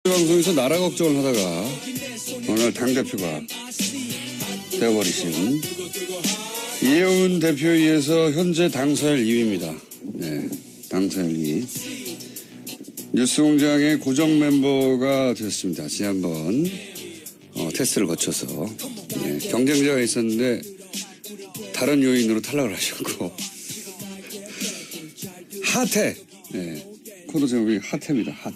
방송에서 나라 걱정을 하다가 오늘 당대표가 되어버리신 이혜훈 대표에 의해서 현재 당사일 2위입니다. 네, 당사일 2위. 뉴스공장의 고정 멤버가 되었습니다. 지난번 테스트를 거쳐서 경쟁자가 있었는데 다른 요인으로 탈락을 하셨고 핫해. 네, 코드 제목이 핫해입니다. 핫해.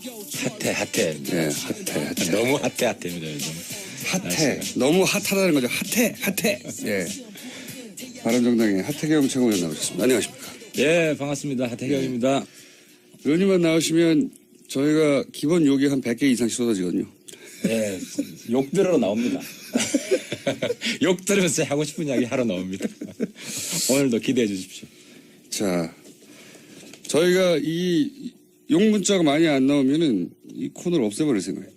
네, 핫해. 너무 핫해입니다, 요즘. 핫해. 너무 핫하다는 거죠. 핫해. 예. 바른정당의 하태경 최고위원 나오셨습니다. 안녕하십니까. 예, 반갑습니다. 하태경입니다. 의원님만 나오시면 저희가 기본 욕이 한 100개 이상씩 쏟아지거든요. 예, 욕 들으러 나옵니다. 욕 들으면서 하고 싶은 이야기 하러 나옵니다. 오늘도 기대해 주십시오. 자, 저희가 이 욕 문자가 많이 안 나오면은 이 코너를 없애버릴 생각이에요.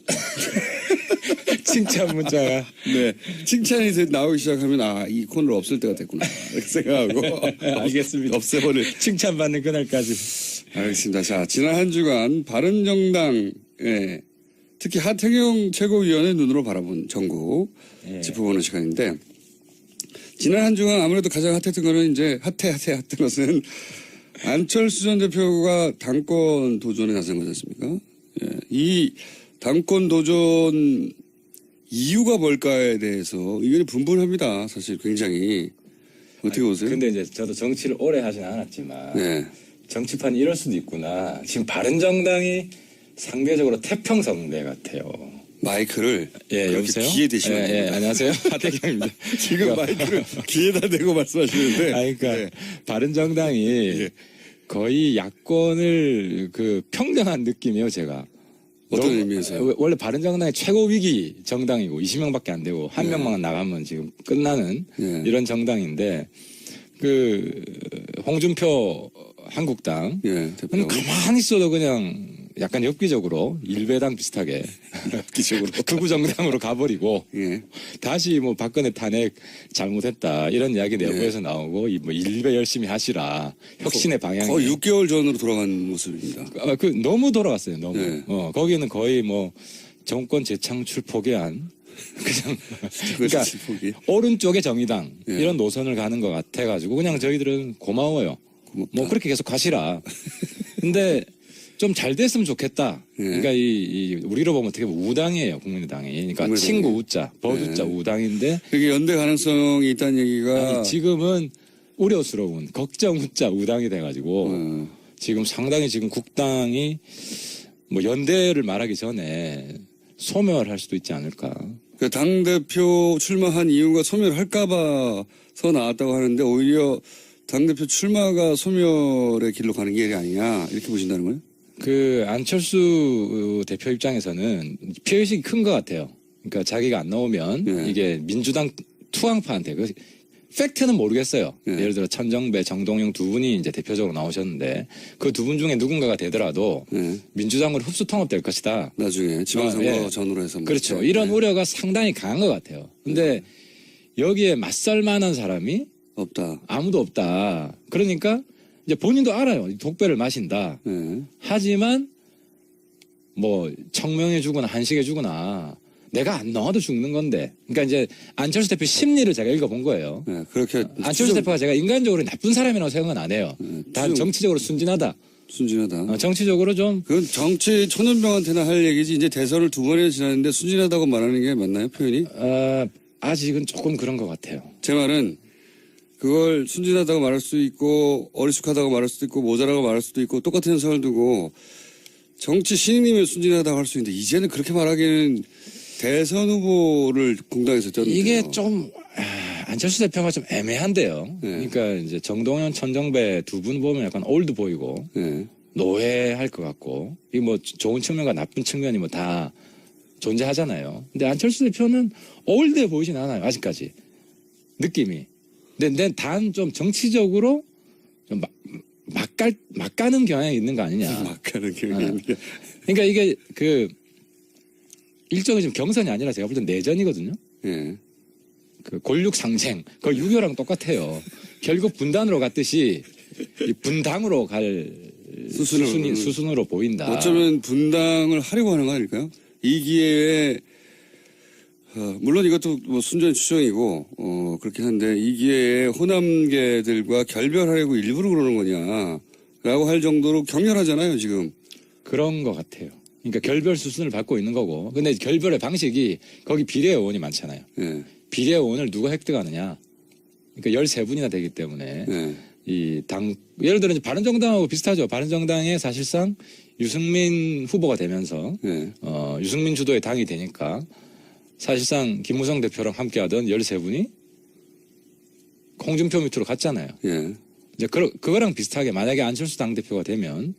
칭찬 문자가. 네. 칭찬이 나오기 시작하면 이 코너를 없앨 때가 됐구나. 이렇게 생각하고. 알겠습니다. 없애버릴. 칭찬받는 그날까지. 알겠습니다. 자, 지난 한 주간 바른정당, 특히 하태경 최고위원의 눈으로 바라본 전국 짚어보는 시간인데, 지난 한 주간 아무래도 가장 핫했던 거는 이제 핫했던 것은 안철수 전 대표가 당권 도전에 나선 거지 않습니까? 예, 이 당권 도전 이유가 뭘까에 대해서 의견이 분분합니다. 사실 굉장히. 어떻게 보세요? 근데 이제 저도 정치를 오래 하진 않았지만 네. 정치판이 이럴 수도 있구나. 지금 바른정당이 상대적으로 태평성대 같아요. 마이크를 여보세요? 귀에 대시면 예, 안녕하세요. 하태경입니다. 지금 마이크를 귀에다 대고 말씀하시는데. 그러니까 바른정당이 거의 야권을 평등한 느낌이에요, 제가. 어떤 의미에서요? 원래 바른정당의 최고 위기 정당이고 20명밖에 안 되고 한 명만 나가면 지금 끝나는 이런 정당인데 홍준표 한국당 대표. 가만히 있어도 그냥 약간 엽기적으로 일배당 비슷하게 엽기적으로 극우 정당으로 가버리고 다시 박근혜 탄핵 잘못했다 이런 이야기 내부에서 나오고 일배 열심히 하시라 혁신의 방향이 거의 6개월 전으로 돌아간 모습입니다. 너무 돌아갔어요. 너무 거기는 거의 정권 재창출 포기한 그냥 그러니까 오른쪽의 정의당 이런 노선을 가는 것 같아가지고 그냥 저희들은 고마워요. 고맙다. 그렇게 계속 가시라. 근데 좀 잘 됐으면 좋겠다. 그러니까 우리로 보면 어떻게 보면 우당이에요, 국민의당이. 그러니까 친구 우자, 버주자 우당인데. 그게 연대 가능성이 있다는 얘기가. 지금은 우려스러운 걱정 우자 우당이 돼가지고 지금 상당히 지금 국당이 연대를 말하기 전에 소멸할 수도 있지 않을까. 당대표 출마한 이유가 소멸할까봐서 나왔다고 하는데 오히려 당대표 출마가 소멸의 길로 가는 길이 아니냐 이렇게 보신다는 거예요? 안철수 대표 입장에서는 피해의식이 큰 것 같아요. 그러니까 자기가 안 나오면 이게 민주당 투항파한테 팩트는 모르겠어요. 예를 들어 천정배, 정동영 두 분이 이제 대표적으로 나오셨는데 그 두 분 중에 누군가가 되더라도 민주당으로 흡수 통합될 것이다. 나중에 지방선거 전후로 해서. 그렇죠. 이런 우려가 상당히 강한 것 같아요. 근데 여기에 맞설 만한 사람이 없다. 아무도 없다. 그러니까 이제 본인도 알아요. 독배를 마신다. 하지만 청명해 주거나 한식해 주거나 내가 안 나와도 죽는 건데. 그러니까 이제 안철수 대표 심리를 제가 읽어본 거예요. 그렇게 안철수 대표가 제가 인간적으로 나쁜 사람이라고 생각은 안 해요. 단 정치적으로 순진하다. 정치적으로 좀. 그건 정치 초년병한테나 할 얘기지. 이제 대선을 2번이나 지났는데 순진하다고 말하는 게 맞나요, 표현이? 아직은 조금 그런 것 같아요. 제 말은 그걸 순진하다고 말할 수 있고 어리숙하다고 말할 수도 있고 모자라고 말할 수도 있고 똑같은 현상을 두고 정치 신인이면 순진하다고 할 수 있는데 이제는 그렇게 말하기에는 대선 후보를 공당에서 떴는데요. 이게 좀 안철수 대표가 좀 애매한데요. 그러니까 이제 정동현, 천정배 두 분 보면 약간 올드 보이고 노회할 것 같고 이게 좋은 측면과 나쁜 측면이 다 존재하잖아요. 근데 안철수 대표는 올드해 보이진 않아요. 아직까지 느낌이. 근데 단 좀 정치적으로 좀 막 가는 경향이 있는 거 아니냐. 막 가는 경향이. 그러니까 이게 일종의 좀 경선이 아니라 제가 볼 땐 내전이거든요. 골육 상쟁. 그 6.25랑 똑같아요. 결국 분단으로 갔듯이 분당으로 갈 수순으로 보인다. 어쩌면 분당을 하려고 하는 거 아닐까요? 이 기회에 물론 이것도 뭐 순전히 추정이고 그렇긴 한데 이 기회에 호남계들과 결별하려고 일부러 그러는 거냐라고 할 정도로 격렬하잖아요 지금. 그런 것 같아요. 그러니까 결별 수순을 받고 있는 거고. 근데 결별의 방식이 거기 비례의원이 많잖아요. 네. 비례의원을 누가 획득하느냐. 그러니까 13분이나 되기 때문에 네. 이 당 예를 들어 이제 바른정당하고 비슷하죠. 바른정당에 사실상 유승민 후보가 되면서 네. 유승민 주도의 당이 되니까 사실상 김무성 대표랑 함께하던 13분이 홍준표 밑으로 갔잖아요. 예. 이제 그거랑 비슷하게 만약에 안철수 당대표가 되면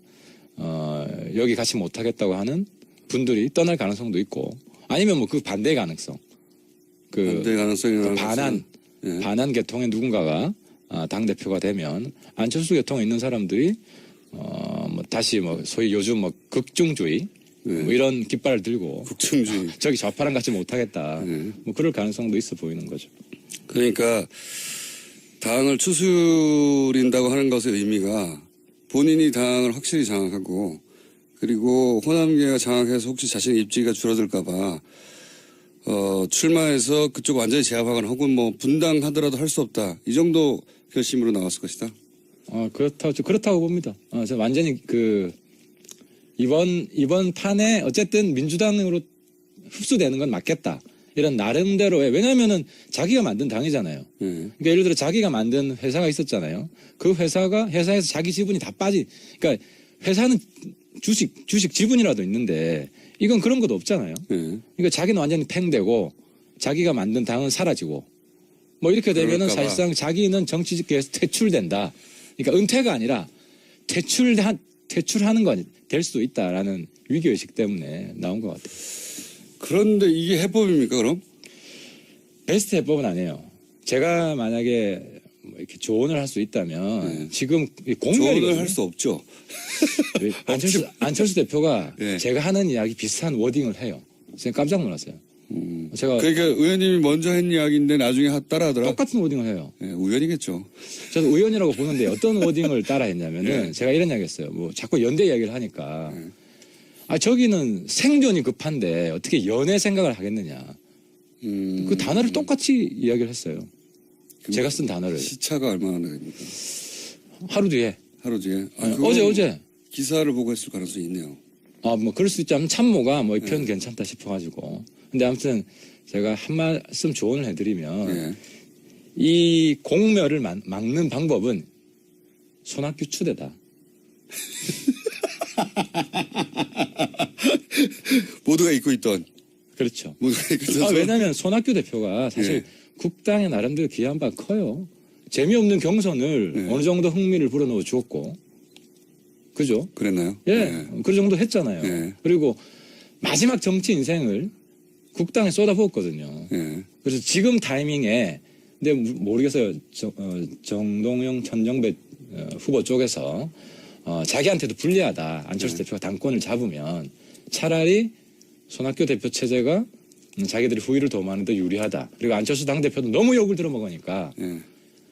여기 같이 못하겠다고 하는 분들이 떠날 가능성도 있고 아니면 뭐 그 반대 가능성 반대 가능성이라는 반한 계통의 누군가가 당대표가 되면 안철수 계통에 있는 사람들이 뭐 다시 뭐 소위 요즘 뭐 극중주의 뭐 이런 깃발을 들고 국정주의 저기 좌파랑 같이 못하겠다 뭐 그럴 가능성도 있어 보이는 거죠. 그러니까 당을 추스린다고 하는 것의 의미가 본인이 당을 확실히 장악하고 그리고 호남계가 장악해서 혹시 자신의 입지가 줄어들까봐 출마해서 그쪽 완전히 제압하거나 혹은 뭐 분당하더라도 할 수 없다 이 정도 결심으로 나왔을 것이다. 그렇다고 봅니다. 저 완전히 이번 판에 어쨌든 민주당으로 흡수되는 건 맞겠다. 이런 나름대로의 왜냐하면은 자기가 만든 당이잖아요. 그러니까 예를 들어 자기가 만든 회사가 있었잖아요. 그 회사에서 자기 지분이 다 그러니까 회사는 주식 지분이라도 있는데 이건 그런 것도 없잖아요. 그러니까 자기는 완전히 팽되고 자기가 만든 당은 사라지고 뭐 이렇게 되면은 사실상 자기는 정치직계에서 퇴출된다. 그러니까 은퇴가 아니라 퇴출하는 건 될 수도 있다라는 위기의식 때문에 나온 것 같아요. 그런데 이게 해법입니까 그럼? 베스트 해법은 아니에요. 제가 만약에 뭐 이렇게 조언을 할 수 있다면 지금 공멸이거든요. 조언을 할 수 없죠. 안철수 대표가 제가 하는 이야기 비슷한 워딩을 해요. 제가 깜짝 놀랐어요. 그러니까 의원님이 먼저 한 이야기인데 나중에 따라하더라. 똑같은 워딩을 해요. 우연이겠죠. 저는 우연이라고 보는데 어떤 워딩을 따라했냐면은 제가 이런 이야기했어요. 뭐 자꾸 연대 이야기를 하니까 저기는 생존이 급한데 어떻게 연애 생각을 하겠느냐. 그 단어를 똑같이 이야기를 했어요. 제가 쓴 단어를. 시차가 얼마나 됩니까? 하루 뒤에. 어제. 기사를 보고 했을 가능성이 있네요. 뭐 그럴 수 있지. 참모가 뭐 이 표현 괜찮다 싶어가지고. 근데 아무튼 제가 한 말씀 조언을 해드리면 이 공멸을 막는 방법은 손학규 추대다. 모두가 잊고 있던. 그렇죠. 모두가 잊고 있던. 왜냐하면 손학규 대표가 사실 국당에 나름대로 기여한 바 커요. 재미없는 경선을 어느 정도 흥미를 불어넣어 주었고. 그죠? 그랬나요? 그 정도 했잖아요. 그리고 마지막 정치 인생을 국당에 쏟아부었거든요. 그래서 지금 타이밍에 근데 모르겠어요. 정동영, 천정배 후보 쪽에서 자기한테도 불리하다. 안철수 대표가 당권을 잡으면 차라리 손학규 대표 체제가 자기들이 후위를 도모하는 데 유리하다. 그리고 안철수 당대표도 너무 욕을 들어먹으니까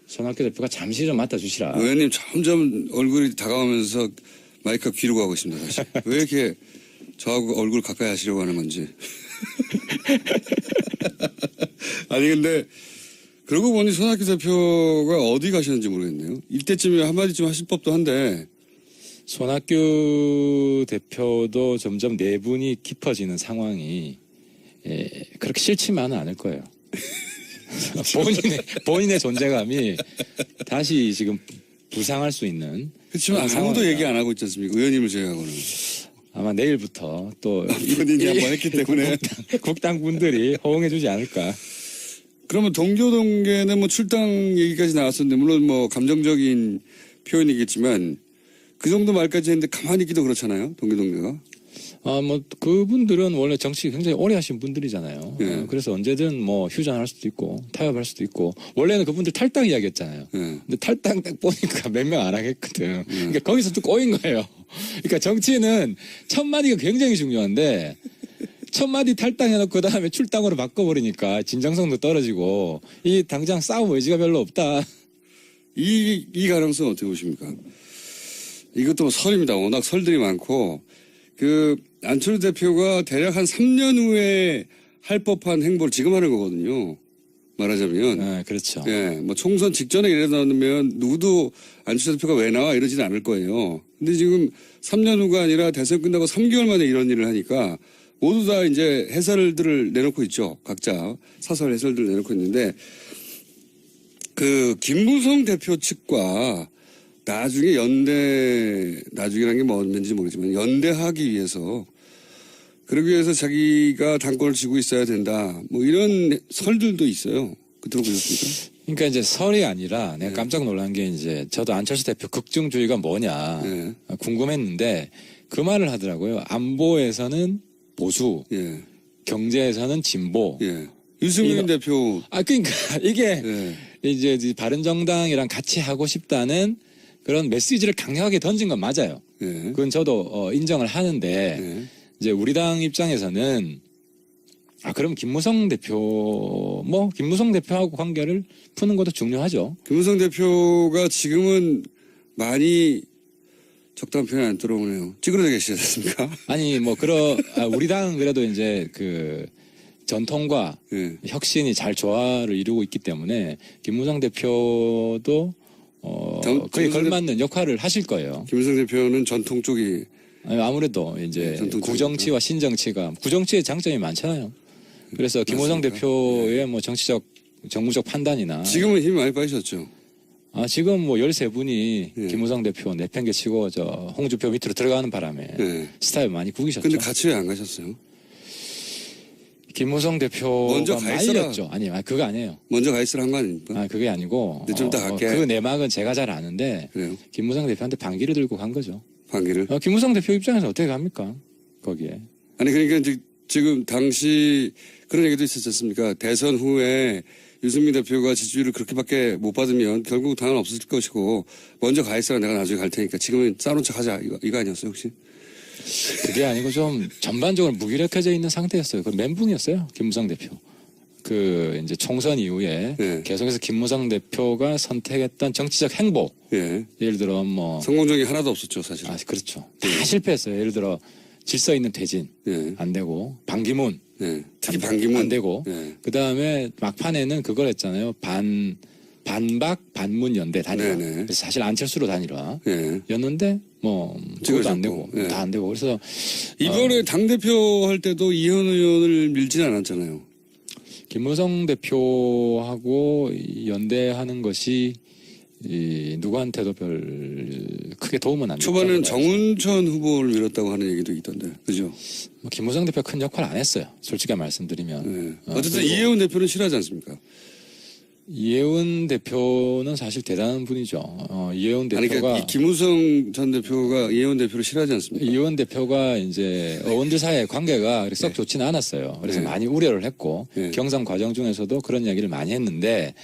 손학규 대표가 잠시 좀 맡아주시라. 의원님 점점 얼굴이 다가오면서 마이크가 귀로 가고 있습니다. 다시. 왜 이렇게 저하고 얼굴 가까이 하시려고 하는 건지. 아니 근데 그러고 보니 손학규 대표가 어디 가시는지 모르겠네요. 이때쯤에 한마디쯤 하실 법도 한데. 손학규 대표도 점점 내분이 깊어지는 상황이 그렇게 싫지만은 않을 거예요. 본인의 존재감이 다시 지금 부상할 수 있는. 그렇지만 아무도 얘기 안 하고 있지 않습니까? 의원님을 제외하고는. 아마 내일부터 또 본인이 한번 했기 때문에 국당 분들이 호응해주지 않을까. 그러면 동교동계는 뭐 출당 얘기까지 나왔었는데 물론 뭐 감정적인 표현이겠지만 그 정도 말까지 했는데 가만히 있기도 그렇잖아요. 동교동계가. 뭐 그분들은 원래 정치 굉장히 오래 하신 분들이잖아요. 그래서 언제든 뭐 휴전할 수도 있고 타협할 수도 있고 원래는 그분들 탈당 이야기했잖아요. 근데 탈당 딱 보니까 몇 명 안 하겠거든. 그러니까 거기서 또 꼬인 거예요. 그러니까 정치는 첫 마디가 굉장히 중요한데 첫 마디 탈당해놓고 그다음에 출당으로 바꿔버리니까 진정성도 떨어지고 이 당장 싸움 의지가 별로 없다. 이 가능성 어떻게 보십니까? 이것도 뭐 설입니다. 워낙 설들이 많고 그 안철수 대표가 대략 한 3년 후에 할 법한 행보를 지금 하는 거거든요. 말하자면. 네, 그렇죠. 예, 뭐 총선 직전에 일어나면 누구도 안철수 대표가 왜 나와 이러지는 않을 거예요. 근데 지금 3년 후가 아니라 대선 끝나고 3개월 만에 이런 일을 하니까 모두 다 이제 해설들을 내놓고 있죠. 각자 사설 해설들을 내놓고 있는데 그 김무성 대표 측과 나중에 나중이라는 게 뭔지 모르지만 연대하기 위해서 그러기 위해서 자기가 당권을 쥐고 있어야 된다. 뭐 이런 설들도 있어요. 그 들어보셨습니까? 그러니까 이제 설이 아니라 내가 깜짝 놀란 게 이제 저도 안철수 대표 극중주의가 뭐냐 네. 궁금했는데 그 말을 하더라고요. 안보에서는 보수, 예. 경제에서는 진보. 예. 유승민 대표. 그러니까 이게 예. 이제 바른정당이랑 같이 하고 싶다는 그런 메시지를 강력하게 던진 건 맞아요. 예. 그건 저도 인정을 하는데 예. 이제 우리 당 입장에서는 그럼 김무성 대표하고 관계를 푸는 것도 중요하죠. 김무성 대표가 지금은 많이 적당한 표현이 안 들어오네요. 찌그러져 계시지 않습니까? 아니 우리 당은 그래도 이제 그 전통과 예. 혁신이 잘 조화를 이루고 있기 때문에 김무성 대표도 거의 걸맞는 역할을 하실 거예요. 김무성 대표는 전통 쪽이 아무래도 이제 전통 구정치와 신정치가 구정치의 장점이 많잖아요. 그래서 김무성 맞습니까? 대표의 뭐 정무적 판단이나 지금은 힘이 많이 빠지셨죠. 지금 뭐 13분이 예. 김무성 대표 내팽개치고 홍준표 밑으로 들어가는 바람에 예. 스타일 많이 구기셨죠. 근데 같이 왜 안 가셨어요? 김무성 대표가 먼저 가 있어라. 말렸죠. 아니 그거 아니에요. 먼저 가 있으라 한 거 아닙니까? 그게 아니고 근데 좀 이따 갈게. 그 내막은 제가 잘 아는데 그래요. 김무성 대표한테 반기를 들고 간 거죠. 반기를. 김무성 대표 입장에서 어떻게 갑니까? 거기에. 아니 그러니까 지금 당시 그런 얘기도 있었지 않습니까? 대선 후에 유승민 대표가 지지율을 그렇게밖에 못 받으면 결국 당은 없을 것이고 먼저 가 있어라 내가 나중에 갈 테니까 지금은 싸놓은 척 하자 이거 아니었어요 혹시? 그게 아니고 좀 전반적으로 무기력해져 있는 상태였어요. 그 멘붕이었어요. 김무성 대표. 그 이제 총선 이후에 예. 계속해서 김무성 대표가 선택했던 정치적 행보. 예. 예를 들어 뭐 성공적이 하나도 없었죠 사실. 그렇죠. 다 실패했어요. 예를 들어 질서 있는 퇴진 예. 안 되고 반기문 예. 특히 반기문 안 되고 예. 그다음에 막판에는 그걸 했잖아요. 반박 반문 연대 단일화. 네네. 그래서 사실 안철수로 단일화 예. 였는데 뭐 그것도 안 되고 예. 다 안 되고 그래서 이번에 당 대표 할 때도 이현 의원을 밀진 않았잖아요. 김무성 대표하고 연대하는 것이 누구한테도 별 크게 도움은 안 됐다. 초반에는 정운천 후보를 밀었다고 하는 얘기도 있던데, 그죠? 김무성 대표 큰 역할 안 했어요. 솔직히 말씀드리면. 네. 어쨌든 이혜원 대표는 싫어하지 않습니까? 이혜원 대표는 사실 대단한 분이죠. 이혜원 대표가 그러니까 이 김무성 전 대표가 이혜원 대표를 싫어하지 않습니까? 이혜원 대표가 이제 의원들 사이의 관계가 썩 좋지는 않았어요. 그래서 네. 많이 우려를 했고 네. 경선 과정 중에서도 그런 이야기를 많이 했는데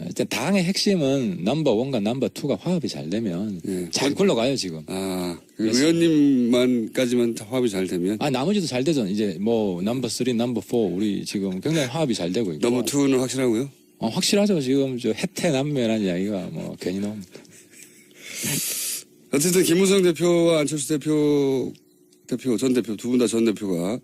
일단 당의 핵심은 넘버 1과 넘버 2가 화합이 잘 되면 네. 잘 굴러가요 지금. 그 의원님만까지만 화합이 잘 되면 나머지도 잘 되죠. 이제 뭐 넘버 3, 넘버 4 우리 지금 굉장히 화합이 잘 되고 있고. 넘버 2는 확실하고요? 확실하죠. 지금 해태남매라는 이야기가 뭐 괜히 나옵니다. 어쨌든 김무성 대표와 안철수 전 대표 두 분 다 전 대표가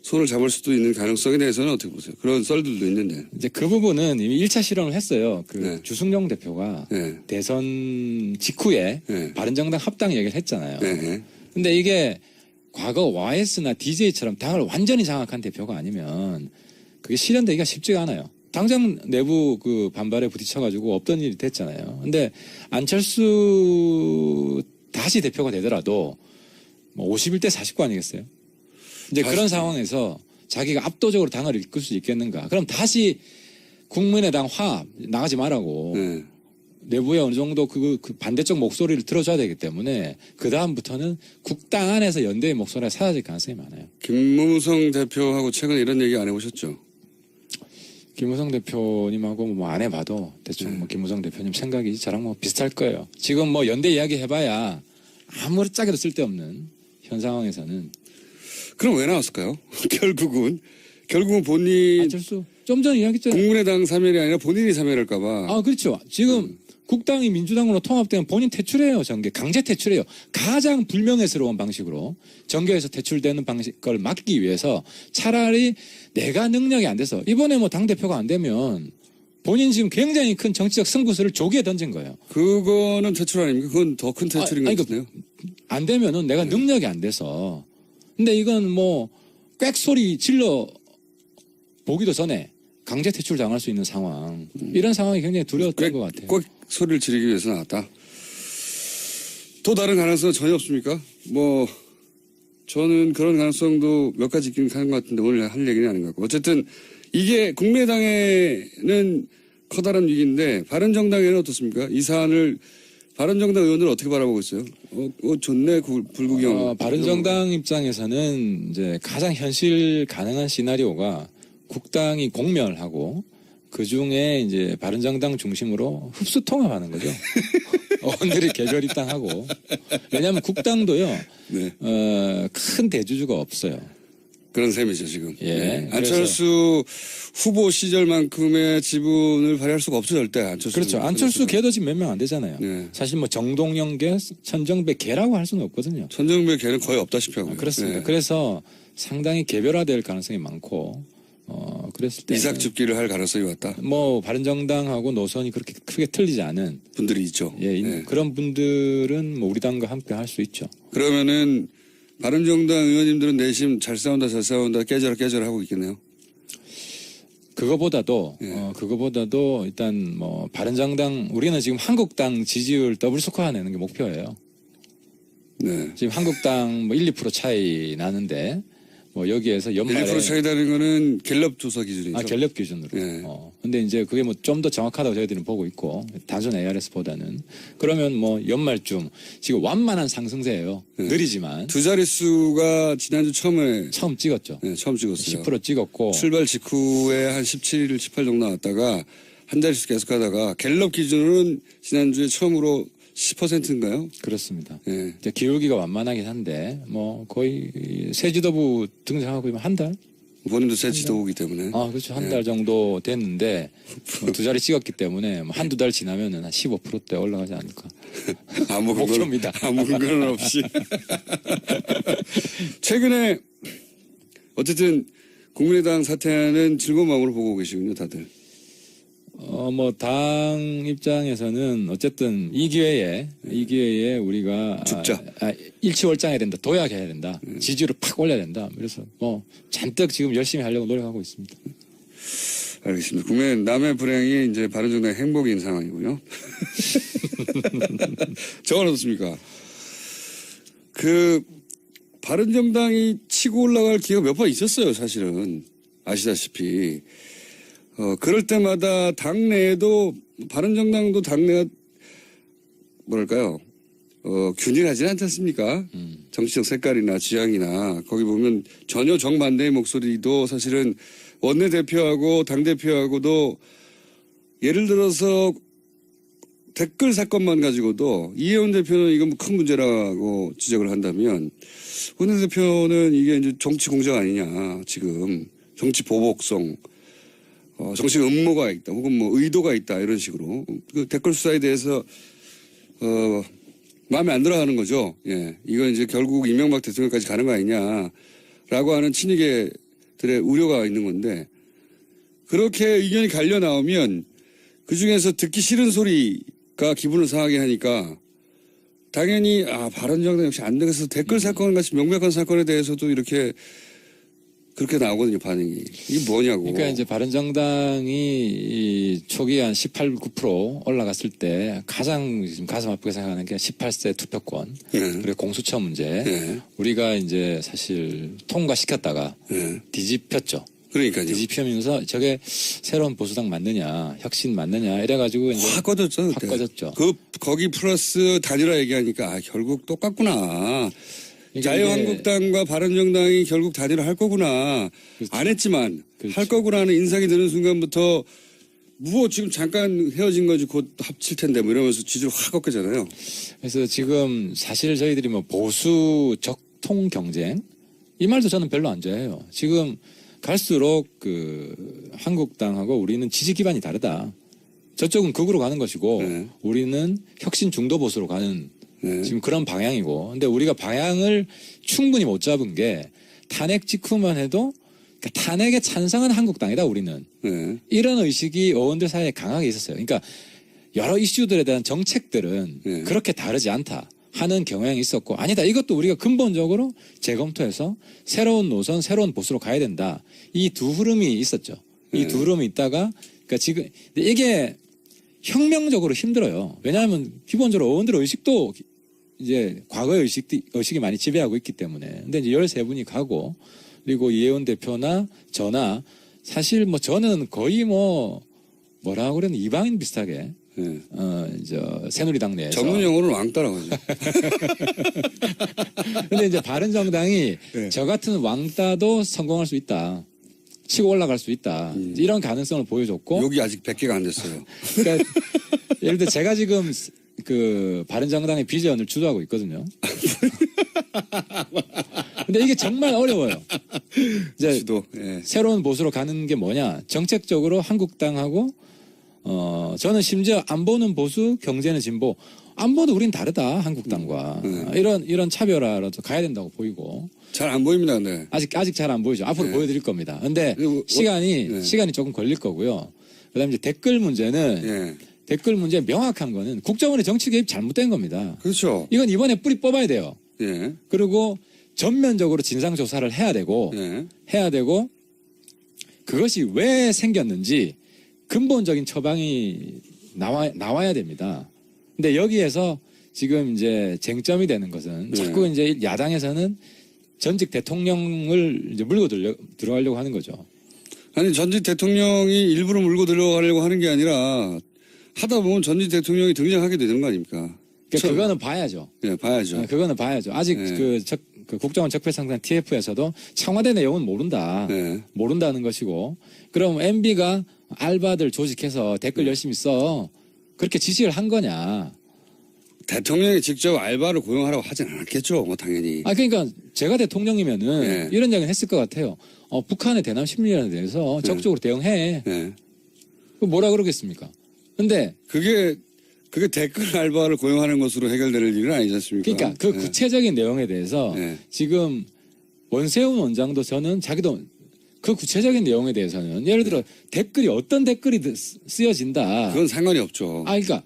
손을 잡을 수도 있는 가능성에 대해서는 어떻게 보세요? 그런 썰들도 있는데. 이제 그 부분은 이미 1차 실험을 했어요. 네. 주승용 대표가 네. 대선 직후에 네. 바른정당 합당 얘기를 했잖아요. 네. 근데 이게 과거 YS나 DJ처럼 당을 완전히 장악한 대표가 아니면 그게 실현되기가 쉽지가 않아요. 당장 내부 그 반발에 부딪혀가지고 없던 일이 됐잖아요. 근데 안철수 다시 대표가 되더라도 뭐 51대 49 아니겠어요? 이제 그런 상황에서 자기가 압도적으로 당을 이끌 수 있겠는가? 그럼 다시 국민의당 화합 나가지 말라고 네. 내부에 어느 정도 그 반대쪽 목소리를 들어줘야 되기 때문에 그 다음부터는 국당 안에서 연대의 목소리가 사라질 가능성이 많아요. 김무성 대표하고 최근 이런 얘기 안 해보셨죠? 김무성 대표님하고 뭐 안 해봐도 대충 뭐 김무성 대표님 생각이 저랑 뭐 비슷할 거예요. 지금 뭐 연대 이야기 해봐야 아무리 짝에도 쓸데없는 현 상황에서는. 그럼 왜 나왔을까요? 결국은 본인 안철수 좀 전에 이야기했잖아요. 국민의당 사면이 아니라 본인이 사면할까봐. 그렇죠. 지금 국당이 민주당으로 통합되면 본인 퇴출해요. 정계 강제 퇴출해요. 가장 불명예스러운 방식으로 정계에서 퇴출되는 방식을 막기 위해서 차라리 내가 능력이 안 돼서 이번에 뭐 당대표가 안 되면 본인 지금 굉장히 큰 정치적 승부수를 조기에 던진 거예요. 그거는 퇴출 아닙니까? 그건 더 큰 퇴출인 것 같은데요. 안 되면은 내가 능력이 안 돼서. 근데 이건 뭐 꽥소리 질러 보기도 전에 강제 퇴출 당할 수 있는 상황. 이런 상황이 굉장히 두려웠던 것 같아요. 꼭 소리를 지르기 위해서 나왔다. 또 다른 가능성은 전혀 없습니까? 뭐 저는 그런 가능성도 몇 가지 있긴 하는 것 같은데 오늘 할 얘기는 아닌 것 같고. 어쨌든 이게 국민의당에는 커다란 위기인데 바른정당에는 어떻습니까? 이 사안을 바른정당 의원들은 어떻게 바라보고 있어요? 좋네, 불구경. 바른정당 입장에서는 이제 가장 현실 가능한 시나리오가 국당이 공멸하고 그 중에 이제 바른정당 중심으로 흡수 통합하는 거죠. 의원들이 개별 입당하고. 왜냐하면 국당도요, 네. 큰 대주주가 없어요. 그런 셈이죠, 지금. 예. 네. 안철수 후보 시절만큼의 지분을 발휘할 수가 없죠, 절대. 안철수. 그렇죠. 안철수 개도 지금 몇 명 안 되잖아요. 네. 사실 뭐 정동영 개, 천정배 개라고 할 수는 없거든요. 천정배 개는 거의 없다시피 하고요. 그렇습니다. 네. 그래서 상당히 개별화될 가능성이 많고, 그랬을 때. 이삭줍기를 할 가능성이 왔다. 뭐, 바른정당하고 노선이 그렇게 크게 틀리지 않은. 분들이 있죠. 예, 네. 그런 분들은 뭐 우리 당과 함께 할 수 있죠. 그러면은 바른정당 의원님들은 내심 잘 싸운다 깨져라 하고 있겠네요. 그거보다도 예. 그거보다도 일단 뭐 바른정당 우리는 지금 한국당 지지율 더블 스코어 내는 게 목표예요. 네. 지금 한국당 뭐 1, 2% 차이 나는데 뭐 여기에서 연말에 1% 차이 나는 거는 갤럽 조사 기준이죠. 갤럽 기준으로. 예. 근데 이제 그게 뭐 좀 더 정확하다고 저희들은 보고 있고 단순 ARS보다는 그러면 뭐 연말쯤 지금 완만한 상승세예요. 예. 느리지만 두 자릿수가 지난주 처음 찍었죠. 네, 처음 찍었어요. 10% 찍었고 출발 직후에 한 17, 18 정도 나왔다가 한 자릿수 계속 하다가 갤럽 기준으로는 지난주에 처음으로 10%인가요? 그렇습니다. 예. 이제 기울기가 완만하긴 한데 뭐 거의 새 지도부 등장하고 한 달? 본인도 새 지도부기 때문에. 그렇죠. 한 달 정도 됐는데 두 자리 찍었기 때문에 뭐 한두 달 지나면은 한 15%대 올라가지 않을까. 아무 목표입니다. 아무 근거는 없이. 최근에 어쨌든 국민의당 사태는 즐거운 마음으로 보고 계시군요, 다들. 뭐 당 입장에서는 어쨌든 이 기회에 우리가 죽자. 일치월장해야 된다. 도약해야 된다. 지지율을 팍 올려야 된다. 그래서 뭐 잔뜩 지금 열심히 하려고 노력하고 있습니다. 알겠습니다. 국민 남의 불행이 이제 바른정당의 행복인 상황이고요. 저건 어떻습니까? 바른정당이 치고 올라갈 기회가 몇 번 있었어요, 사실은. 아시다시피. 그럴 때마다 당내에도, 바른정당도 당내가, 뭐랄까요, 균일하지 않지 않습니까? 정치적 색깔이나 지향이나, 거기 보면 전혀 정반대의 목소리도 사실은 원내대표하고 당대표하고도 예를 들어서 댓글 사건만 가지고도 이혜원 대표는 이건 뭐 큰 문제라고 지적을 한다면 원내대표는 이게 이제 정치 공작 아니냐, 지금. 정치 보복성. 정치 음모가 있다, 혹은 뭐 의도가 있다, 이런 식으로. 그 댓글 수사에 대해서, 마음에 안 들어 하는 거죠. 예. 이건 이제 결국 이명박 대통령까지 가는 거 아니냐라고 하는 친이계들의 우려가 있는 건데, 그렇게 의견이 갈려 나오면 그 중에서 듣기 싫은 소리가 기분을 상하게 하니까 당연히, 바른정당 역시 안 되겠어. 댓글 사건 같이 명백한 사건에 대해서도 그렇게 나오거든요, 반응이. 이게 뭐냐고. 그러니까 이제 바른정당이 초기 한 18, 9% 올라갔을 때 가장 지금 가슴 아프게 생각하는 게 18세 투표권. 네. 그리고 공수처 문제. 네. 우리가 이제 사실 통과시켰다가 네. 뒤집혔죠. 그러니까요. 뒤집히면서 저게 새로운 보수당 맞느냐, 혁신 맞느냐 이래가지고 이제 확 꺼졌죠. 확 꺼졌죠. 거기 플러스 단일화 얘기하니까 결국 똑같구나. 그러니까 자유한국당과 바른정당이 결국 단일화 할 거구나. 그렇죠. 안 했지만 그렇죠. 할 거구나 하는 인상이 드는 순간부터 뭐 지금 잠깐 헤어진 거지 곧 합칠 텐데 뭐 이러면서 지지를 확 꺾이잖아요. 그래서 지금 사실 저희들이 뭐 보수 적통 경쟁 이 말도 저는 별로 안 좋아해요. 지금 갈수록 한국당하고 우리는 지지 기반이 다르다. 저쪽은 극으로 가는 것이고 네. 우리는 혁신 중도 보수로 가는 네. 지금 그런 방향이고 근데 우리가 방향을 충분히 못 잡은 게 탄핵 직후만 해도 그러니까 탄핵에 찬성한 한국당이다 우리는. 네. 이런 의식이 의원들 사이에 강하게 있었어요. 그러니까 여러 이슈들에 대한 정책들은 네. 그렇게 다르지 않다 하는 경향이 있었고 아니다 이것도 우리가 근본적으로 재검토해서 새로운 노선 새로운 보수로 가야 된다. 이 두 흐름이 있었죠. 이 두 흐름이 있다가 그러니까 지금 근데 이게 혁명적으로 힘들어요. 왜냐하면 기본적으로 의원들의 의식도 이제 과거의 의식이 많이 지배하고 있기 때문에. 근데 이제 13분이 가고 그리고 이혜원 대표나 저나 사실 뭐 저는 거의 뭐라고 그랬나 이방인 비슷하게 네. 새누리당 내에서 전문 용어로 왕따라고 하죠. 근데 이제 바른정당이 네. 저 같은 왕따도 성공할 수 있다. 치고 올라갈 수 있다. 이런 가능성을 보여줬고 욕이 아직 100개가 안 됐어요. 그러니까 예를 들어 제가 지금 그 바른정당의 비전을 주도하고 있거든요. 근데 이게 정말 어려워요. 이제 수도. 예. 새로운 보수로 가는 게 뭐냐? 정책적으로 한국당하고 저는 심지어 안보는 보수, 경제는 진보. 안보도 우린 다르다 한국당과 이런 차별화라도 가야 된다고 보이고 잘 안 보입니다, 근데. 아직 잘 안 보이죠. 앞으로 네. 보여드릴 겁니다. 근데 그리고 시간이 조금 걸릴 거고요. 그다음에 이제 댓글 문제는 예. 댓글 문제 명확한 거는 국정원의 정치 개입 잘못된 겁니다. 그렇죠. 이건 이번에 뿌리 뽑아야 돼요. 예. 그리고 전면적으로 진상 조사를 해야 되고 그것이 왜 생겼는지 근본적인 처방이 나와야 됩니다. 근데 여기에서 지금 이제 쟁점이 되는 것은 자꾸 이제 야당에서는 전직 대통령을 이제 물고 들어가려고 하는 거죠. 아니, 전직 대통령이 일부러 물고 들어가려고 하는 게 아니라 하다 보면 전직 대통령이 등장하게 되는 거 아닙니까? 그러니까 그거는 봐야죠. 예, 봐야죠. 그거는 봐야죠. 아직 그 국정원 적폐상단 TF에서도 청와대 내용은 모른다. 네. 모른다는 것이고 그럼 MB가 알바들 조직해서 댓글 열심히 써. 그렇게 지시를 한 거냐. 대통령이 직접 알바를 고용하라고 하진 않았겠죠, 뭐, 당연히. 그러니까 제가 대통령이면은 이런 이야기는 했을 것 같아요. 북한의 대남 심리전에 대해서 적극적으로 대응해. 예. 그 뭐라 그러겠습니까? 근데 그게 댓글 알바를 고용하는 것으로 해결될 일은 아니지 않습니까? 그러니까 그 구체적인 내용에 대해서 지금 원세훈 원장도 저는 자기도 그 구체적인 내용에 대해서는 예를 들어 댓글이 어떤 댓글이 쓰여진다. 그건 상관이 없죠. 그러니까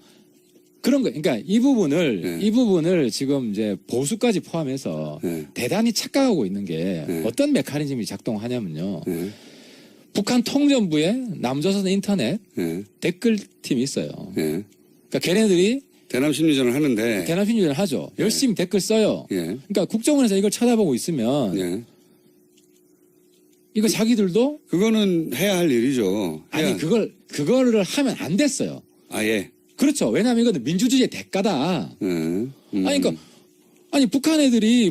그런 거. 그러니까 이 부분을 지금 이제 보수까지 포함해서 대단히 착각하고 있는 게 어떤 메커니즘이 작동하냐면요. 북한 통전부에 남조선 인터넷 댓글팀이 있어요. 그러니까 걔네들이 대남 심리전을 하는데. 대남 심리전을 하죠. 열심히 댓글 써요. 그러니까 국정원에서 이걸 쳐다보고 있으면 이거 자기들도 그거는 해야 할 일이죠. 아니 그거를 하면 안 됐어요. 예. 그렇죠. 왜냐하면 이건 민주주의의 대가다. 그러니까 북한 애들이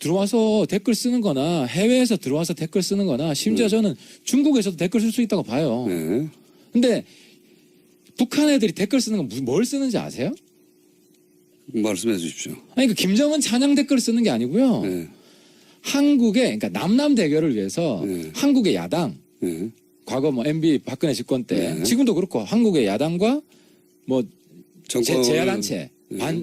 들어와서 댓글 쓰는 거나 해외에서 들어와서 댓글 쓰는 거나 심지어 저는 중국에서도 댓글 쓸 수 있다고 봐요. 근데 북한 애들이 댓글 쓰는 건 뭘 쓰는지 아세요? 말씀해 주십시오. 그 김정은 찬양 댓글 쓰는 게 아니고요. 한국의 그러니까 남남 대결을 위해서 한국의 야당 과거 뭐 MB 박근혜 집권 때 지금도 그렇고 한국의 야당과 뭐 제야단체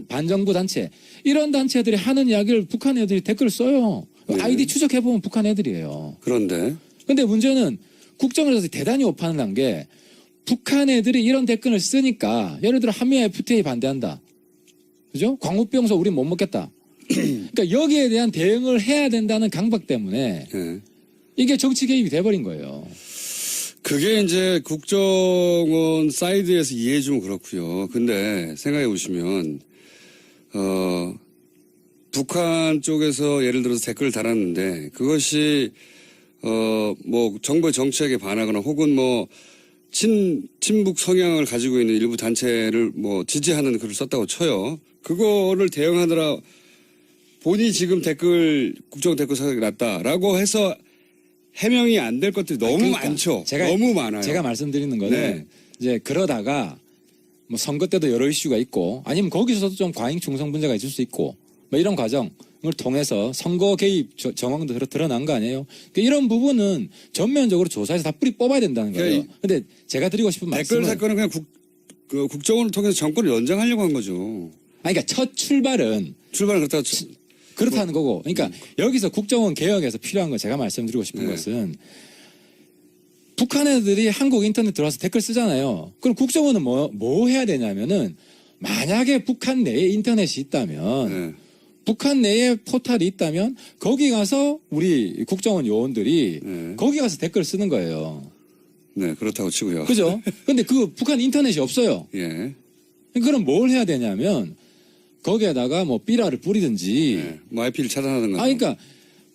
반정부 단체 이런 단체들이 하는 이야기를 북한 애들이 댓글 써요. 아이디 추적해보면 북한 애들이에요. 그런데 근데 문제는 국정원에서 대단히 오판을 한 게 북한 애들이 이런 댓글을 쓰니까 예를 들어 한미일 FTA 반대한다. 그죠? 광우병서 우린 못 먹겠다. 그러니까 여기에 대한 대응을 해야 된다는 강박 때문에 이게 정치 개입이 돼버린 거예요. 그게 이제 국정원 사이드에서 이해해주면 그렇고요. 근데 생각해 보시면 북한 쪽에서 예를 들어서 댓글을 달았는데 그것이 뭐 정부의 정책에 반하거나 혹은 뭐 친북 성향을 가지고 있는 일부 단체를 뭐 지지하는 글을 썼다고 쳐요. 그거를 대응하느라 본인이 지금 국정 댓글 사격이 났다라고 해서 해명이 안 될 것들이 너무 많죠. 너무 많아요. 제가 말씀드리는 거는 이제 그러다가 뭐 선거 때도 여러 이슈가 있고 아니면 거기서도 좀 과잉 충성 문제가 있을 수 있고 뭐 이런 과정을 통해서 선거 개입 정황도 드러난 거 아니에요. 그러니까 이런 부분은 전면적으로 조사해서 다 뿌리 뽑아야 된다는 거예요. 근데 제가 드리고 싶은 말씀은 댓글 사건은 그냥 그 국정원을 통해서 정권을 연장하려고 한 거죠. 아니, 그러니까 첫 출발은 그렇다는 거고. 그러니까 여기서 국정원 개혁에서 필요한 거 제가 말씀드리고 싶은 것은 북한 애들이 한국 인터넷 들어와서 댓글 쓰잖아요. 그럼 국정원은 뭐 해야 되냐면은 만약에 북한 내에 인터넷이 있다면 북한 내에 포탈이 있다면 거기 가서 우리 국정원 요원들이 거기 가서 댓글 쓰는 거예요. 네, 그렇다고 치고요. 그죠? 근데 그 북한 인터넷이 없어요. 예. 그럼 뭘 해야 되냐면 거기에다가 뭐 삐라를 뿌리든지 뭐 IP를 차단하는 거. 그러니까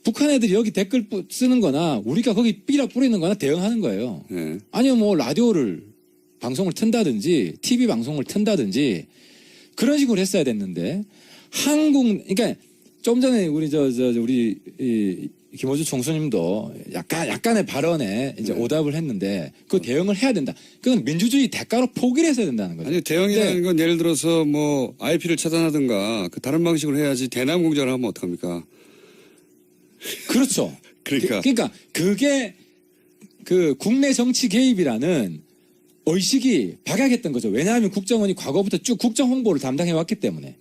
북한 애들이 여기 댓글 쓰는 거나 우리가 거기 삐라 뿌리는 거나 대응하는 거예요. 아니면 뭐 라디오를 방송을 튼다든지 TV 방송을 튼다든지 그런 식으로 했어야 됐는데 그러니까 좀 전에 우리 우리 김호주 총수님도 약간의 발언에 이제 오답을 했는데 그 대응을 해야 된다. 그건 민주주의 대가로 포기를 했어야 된다는 거죠. 아니 대응이라는 건 예를 들어서 뭐 IP를 차단하든가 그 다른 방식으로 해야지 대남 공작을 하면 어떡합니까? 그렇죠. 그러니까 그게 그 국내 정치 개입이라는 의식이 박약했던 거죠. 왜냐하면 국정원이 과거부터 쭉 국정 홍보를 담당해 왔기 때문에.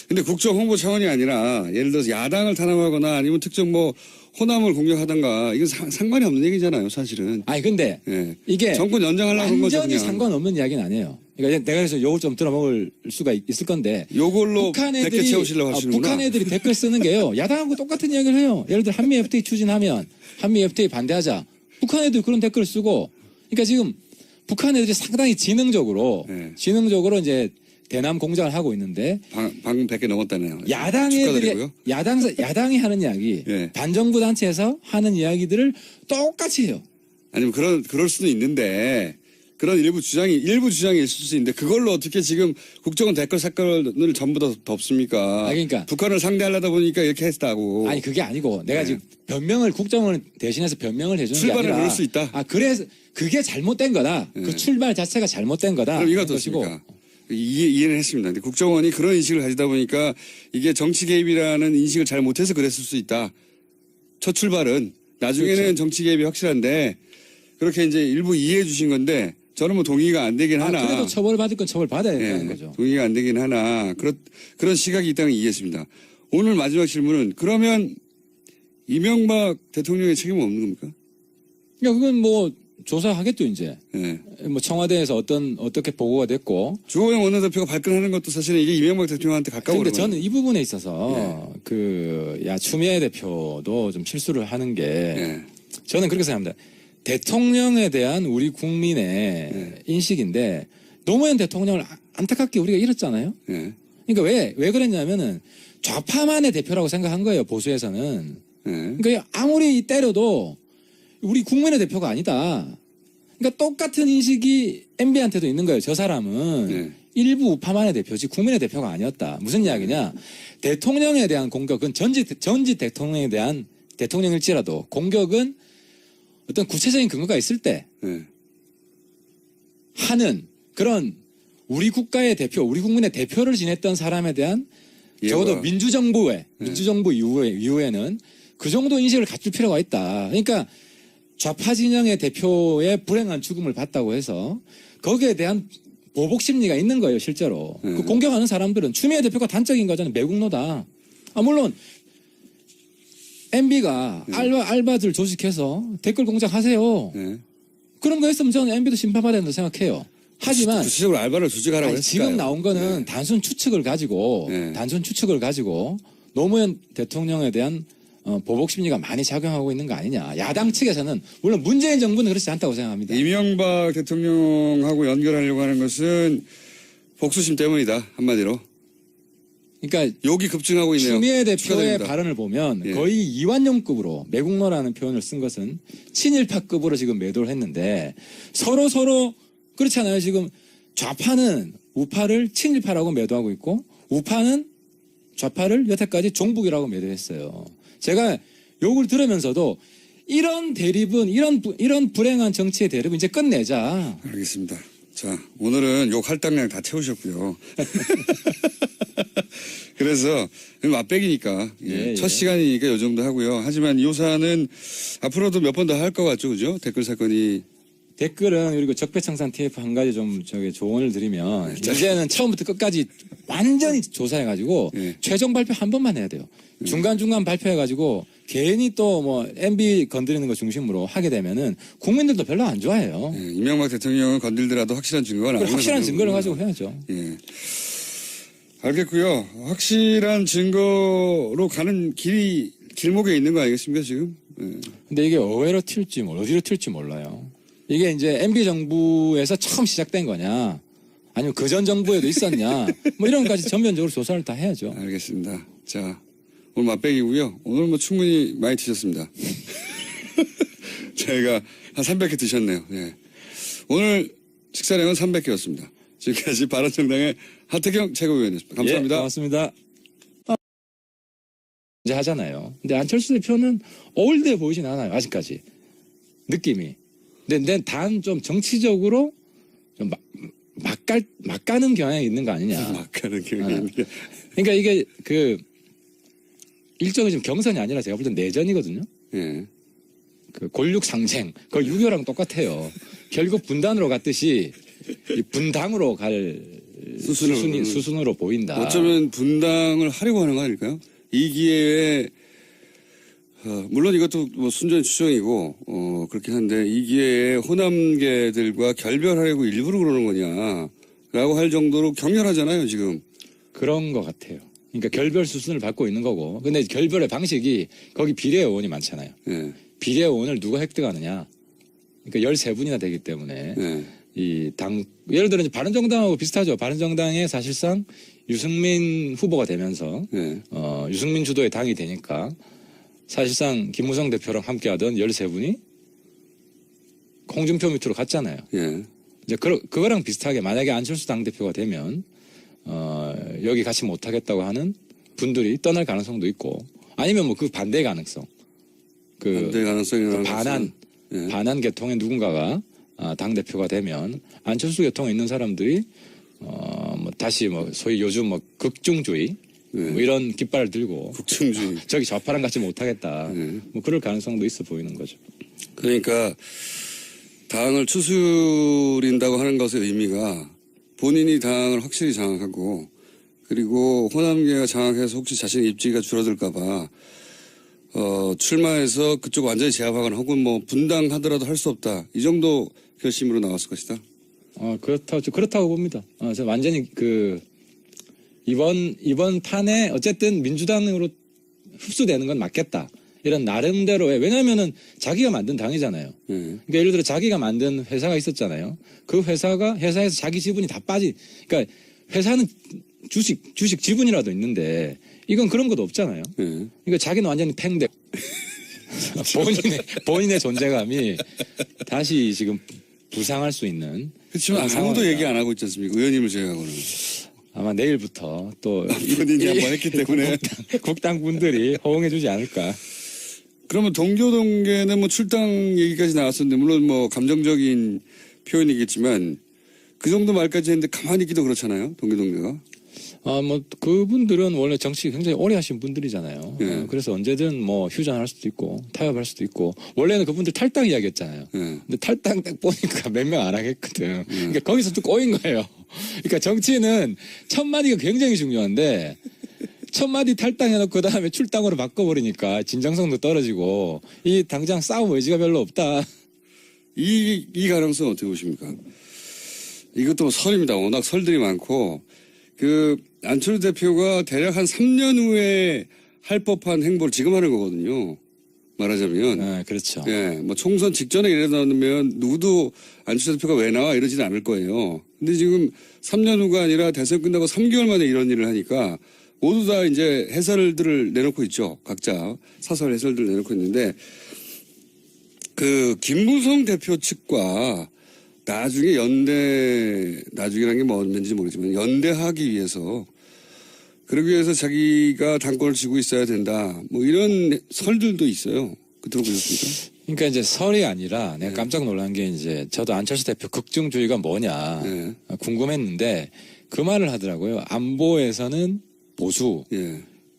근데 국정 홍보 차원이 아니라 예를 들어서 야당을 탄압하거나 아니면 특정 뭐 호남을 공격하든가 이건 상관이 없는 얘기잖아요, 사실은. 아니 근데 이게 정권 연장하려고 한 거죠. 완전히 상관없는 이야기는 아니에요. 그러니까 내가 그래서 요걸 좀 들어먹을 수가 있을 건데. 요걸로 100개 채우시려고 하시는구나. 북한 애들이 댓글 쓰는 게요. 야당하고 똑같은 이야기를 해요. 예를 들어 한미 FTA 추진하면 한미 FTA 반대하자. 북한 애들 그런 댓글을 쓰고. 그러니까 지금 북한 애들이 상당히 지능적으로 이제 대남 공작을 하고 있는데 방금 100개 넘었다네요. 야당 애들이 야당이 하는 이야기, 반정부 단체에서 하는 이야기들을 똑같이 해요. 아니면 그럴 수도 있는데 그런 일부 주장이 있을 수 있는데 그걸로 어떻게 지금 국정원 댓글 사건을 전부 다 덮습니까? 그러니까 북한을 상대하려다 보니까 이렇게 했다고. 아니 그게 아니고 내가 지금 국정원을 대신해서 변명을 해주는 게 출발을 아니라 그럴 수 있다. 그래서 그게 잘못된 거다. 그 출발 자체가 잘못된 거다. 그럼 이거 어떻습니까? 이해는 했습니다. 근데 국정원이 그런 인식을 가지다 보니까 이게 정치 개입이라는 인식을 잘 못해서 그랬을 수 있다. 첫 출발은 나중에는 그렇죠. 정치 개입이 확실한데 그렇게 이제 일부 이해해 주신 건데 저는 뭐 동의가 안 되긴 하나. 그래도 처벌받을 건 처벌받아야 된다는 거죠. 동의가 안 되긴 하나. 그런 시각이 있다는 걸 이해했습니다. 오늘 마지막 질문은 그러면 이명박 대통령의 책임은 없는 겁니까? 야, 그건 뭐 조사하겠죠 이제. 뭐 청와대에서 어떻게 보고가 됐고. 주호영 원내대표가 발끈하는 것도 사실은 이게 이명박 대통령한테 가까운. 근데 저는 이 부분에 있어서 추미애 대표도 좀 실수를 하는 게 저는 그렇게 생각합니다. 대통령에 대한 우리 국민의 인식인데 노무현 대통령을 안타깝게 우리가 잃었잖아요. 그러니까 왜 그랬냐면은 좌파만의 대표라고 생각한 거예요. 보수에서는. 그러니까 아무리 때려도 우리 국민의 대표가 아니다. 그러니까 똑같은 인식이 MB한테도 있는 거예요. 저 사람은 일부 우파만의 대표지 국민의 대표가 아니었다. 무슨 이야기냐? 대통령에 대한 공격은 전직 대통령에 대한 대통령일지라도 공격은 어떤 구체적인 근거가 있을 때 하는 그런 우리 국가의 대표, 우리 국민의 대표를 지냈던 사람에 대한 적어도 민주정부 이후에는 그 정도 인식을 갖출 필요가 있다. 그러니까 좌파 진영의 대표의 불행한 죽음을 봤다고 해서 거기에 대한 보복 심리가 있는 거예요, 실제로. 그 공격하는 사람들은 추미애 대표가 단적인 거잖아요. 매국노다. 물론 MB가 알바들 조직해서 댓글 공작하세요. 그런 거 했으면 저는 MB도 심판받아야 된다고 생각해요. 하지만 구체적으로 알바를 조직하라고 했을까요? 지금 나온 거는 단순 추측을 가지고 노무현 대통령에 대한 보복 심리가 많이 작용하고 있는 거 아니냐. 야당 측에서는 물론 문재인 정부는 그렇지 않다고 생각합니다. 이명박 대통령하고 연결하려고 하는 것은 복수심 때문이다. 한마디로. 그러니까 욕이 급증하고 있네요. 추미애 대표의 축하드립니다. 발언을 보면 거의 이완용급으로 매국노라는 표현을 쓴 것은 친일파급으로 지금 매도를 했는데 서로 그렇잖아요. 지금 좌파는 우파를 친일파라고 매도하고 있고 우파는 좌파를 여태까지 종북이라고 매도했어요. 제가 욕을 들으면서도 이런 대립은 이런 불행한 정치의 대립은 이제 끝내자. 알겠습니다. 자, 오늘은 욕 할당량 다 채우셨고요. 그래서 맛배기니까 첫 시간이니까 이 정도 하고요. 하지만 이 사안은 앞으로도 몇 번 더 할 것 같죠, 그죠? 댓글 사건이 댓글은 그리고 적폐청산 TF 한 가지 좀 저기 조언을 드리면 이제는 처음부터 끝까지 완전히 조사해가지고 최종 발표 한 번만 해야 돼요. 중간중간 발표해가지고 괜히 또 뭐 MB 건드리는 거 중심으로 하게 되면은 국민들도 별로 안 좋아해요. 이명박 대통령을 건들더라도 확실한 증거가 나오는 확실한 증거를 가지고 해야죠. 예. 알겠고요. 확실한 증거로 가는 길목에 있는 거 아니겠습니까 지금? 근데 이게 어디로 튈지 몰라요. 이게 이제 MB 정부에서 처음 시작된 거냐, 아니면 그전 정부에도 있었냐, 뭐 이런 것까지 전면적으로 조사를 다 해야죠. 알겠습니다. 자, 오늘 맛배기고요. 오늘 뭐 충분히 많이 드셨습니다. 저희가 한 300개 드셨네요. 예. 오늘 식사량은 300개였습니다. 지금까지 바른정당의 하태경 최고위원이었습니다. 감사합니다. 예, 고맙습니다. 이제 하잖아요. 근데 안철수 대표는 올드해 보이진 않아요. 아직까지. 느낌이. 근데 단 좀 정치적으로 좀 막 가는 경향이 있는 거 아니냐. 막 가는 경향이 있는 게. 그러니까 이게 일종의 좀 경선이 아니라 제가 볼 땐 내전이거든요. 예. 그 골육 상쟁. 그거 6.25랑 똑같아요. 결국 분단으로 갔듯이 이 분당으로 갈 수순으로 보인다. 어쩌면 분당을 하려고 하는 거 아닐까요? 이 기회에 물론 이것도 뭐 순전히 추정이고 그렇긴 한데 이 기회에 호남계들과 결별하려고 일부러 그러는 거냐라고 할 정도로 격렬하잖아요 지금. 그런 것 같아요. 그러니까 결별 수순을 밟고 있는 거고. 근데 결별의 방식이 거기 비례의원이 많잖아요. 예. 비례의원을 누가 획득하느냐. 그러니까 13분이나 되기 때문에 예. 예를 들어 이제 바른정당하고 비슷하죠. 바른정당에 사실상 유승민 후보가 되면서 예. 유승민 주도의 당이 되니까 사실상 김무성 대표랑 함께하던 13분이 홍준표 밑으로 갔잖아요. 예. 이제 그거랑 비슷하게 만약에 안철수 당대표가 되면 여기 같이 못하겠다고 하는 분들이 떠날 가능성도 있고 아니면 뭐 그 반대 가능성. 반대 가능성이 반한 계통의 누군가가 당대표가 되면 안철수 계통에 있는 사람들이 뭐 다시 뭐 소위 요즘 뭐 극중주의 뭐 이런 깃발을 들고 국중주의 저기 좌파랑 같이 못하겠다 뭐 그럴 가능성도 있어 보이는 거죠. 그러니까 당을 추스린다고 하는 것의 의미가 본인이 당을 확실히 장악하고 그리고 호남계가 장악해서 혹시 자신의 입지가 줄어들까 봐 출마해서 그쪽 완전히 제압하거나 혹은 뭐 분당하더라도 할 수 없다. 이 정도 결심으로 나왔을 것이다. 그렇다고 봅니다. 저 완전히 이번 판에 어쨌든 민주당으로 흡수되는 건 맞겠다. 이런 나름대로의, 왜냐면은 자기가 만든 당이잖아요. 그러니까 예를 들어 자기가 만든 회사가 있었잖아요. 그 회사에서 자기 지분이 다 그러니까 회사는 주식 지분이라도 있는데 이건 그런 것도 없잖아요. 그러니까 자기는 완전히 팽대. 본인의 존재감이 다시 지금 부상할 수 있는. 그렇지만 아무도 얘기 안 하고 있지 않습니까? 의원님을 제외하고는. 아마 내일부터 또 본인이 한번 했기 때문에 국당 분들이 호응해 주지 않을까. 그러면 동교동계는 뭐 출당 얘기까지 나왔었는데 물론 뭐 감정적인 표현이겠지만 그 정도 말까지 했는데 가만히 있기도 그렇잖아요. 동교동계가. 뭐 그분들은 원래 정치 굉장히 오래 하신 분들이잖아요. 그래서 언제든 뭐 휴전할 수도 있고 타협할 수도 있고 원래는 그분들 탈당 이야기했잖아요. 근데 탈당 딱 보니까 몇 명 안 하겠거든. 그러니까 거기서 또 꼬인 거예요. 그러니까 정치는 첫 마디가 굉장히 중요한데 첫 마디 탈당해놓고 그다음에 출당으로 바꿔버리니까 진정성도 떨어지고 이 당장 싸움 의지가 별로 없다. 이 가능성 어떻게 보십니까? 이것도 뭐 설입니다. 워낙 설들이 많고 안철수 대표가 대략 한 3년 후에 할 법한 행보를 지금 하는 거거든요. 말하자면. 네, 그렇죠. 예, 뭐 총선 직전에 일어나면 누구도 안철수 대표가 왜 나와 이러지는 않을 거예요. 근데 지금 3년 후가 아니라 대선 끝나고 3개월 만에 이런 일을 하니까 모두 다 이제 해설들을 내놓고 있죠. 각자 사설 해설들을 내놓고 있는데 김무성 대표 측과 나중에 나중이라는 게 뭔지 모르지만 연대하기 위해서 그러기 위해서 자기가 당권을 쥐고 있어야 된다. 뭐 이런 설들도 있어요. 들어보셨습니까? 그러니까 이제 설이 아니라 내가 깜짝 놀란 게 이제 저도 안철수 대표 극중주의가 뭐냐 궁금했는데 그 말을 하더라고요. 안보에서는 보수,